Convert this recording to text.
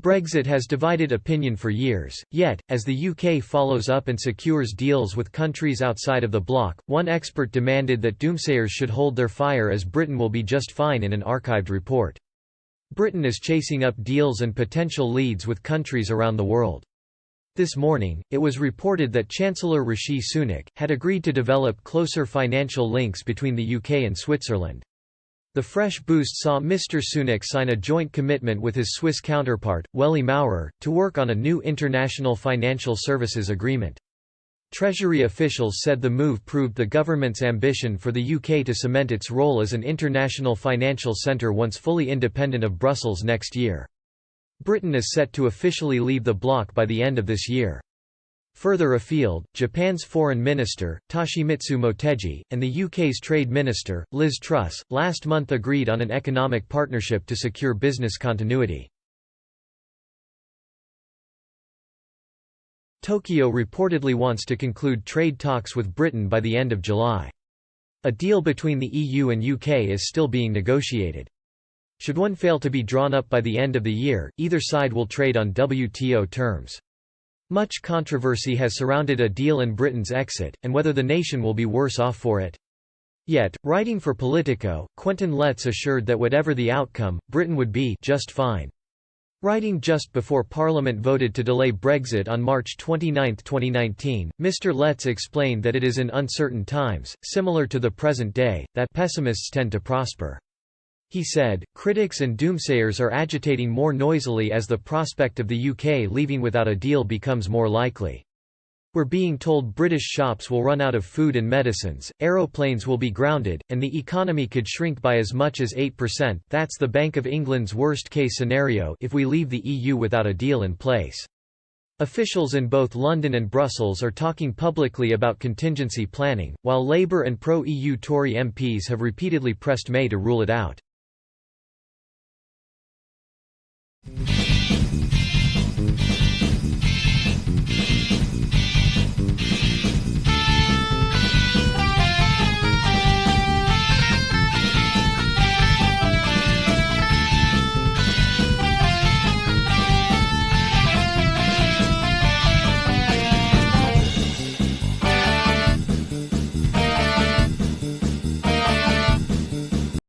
Brexit has divided opinion for years, yet, as the UK follows up and secures deals with countries outside of the bloc, one expert demanded that doomsayers should hold their fire as Britain will be just fine in an archived report. Britain is chasing up deals and potential leads with countries around the world. This morning, it was reported that Chancellor Rishi Sunak had agreed to develop closer financial links between the UK and Switzerland. The fresh boost saw Mr. Sunak sign a joint commitment with his Swiss counterpart, Welly Maurer, to work on a new international financial services agreement. Treasury officials said the move proved the government's ambition for the UK to cement its role as an international financial centre once fully independent of Brussels next year. Britain is set to officially leave the bloc by the end of this year. Further afield, Japan's Foreign Minister, Toshimitsu Motegi, and the UK's Trade Minister, Liz Truss, last month agreed on an economic partnership to secure business continuity. Tokyo reportedly wants to conclude trade talks with Britain by the end of July. A deal between the EU and UK is still being negotiated. Should one fail to be drawn up by the end of the year, either side will trade on WTO terms. Much controversy has surrounded a deal and Britain's exit, and whether the nation will be worse off for it. Yet, writing for Politico, Quentin Letts assured that whatever the outcome, Britain would be just fine. Writing just before Parliament voted to delay Brexit on March 29, 2019, Mr. Letts explained that it is in uncertain times, similar to the present day, that pessimists tend to prosper. He said, critics and doomsayers are agitating more noisily as the prospect of the UK leaving without a deal becomes more likely. We're being told British shops will run out of food and medicines, aeroplanes will be grounded, and the economy could shrink by as much as 8%. That's the Bank of England's worst-case scenario if we leave the EU without a deal in place. Officials in both London and Brussels are talking publicly about contingency planning, while Labour and pro-EU Tory MPs have repeatedly pressed May to rule it out.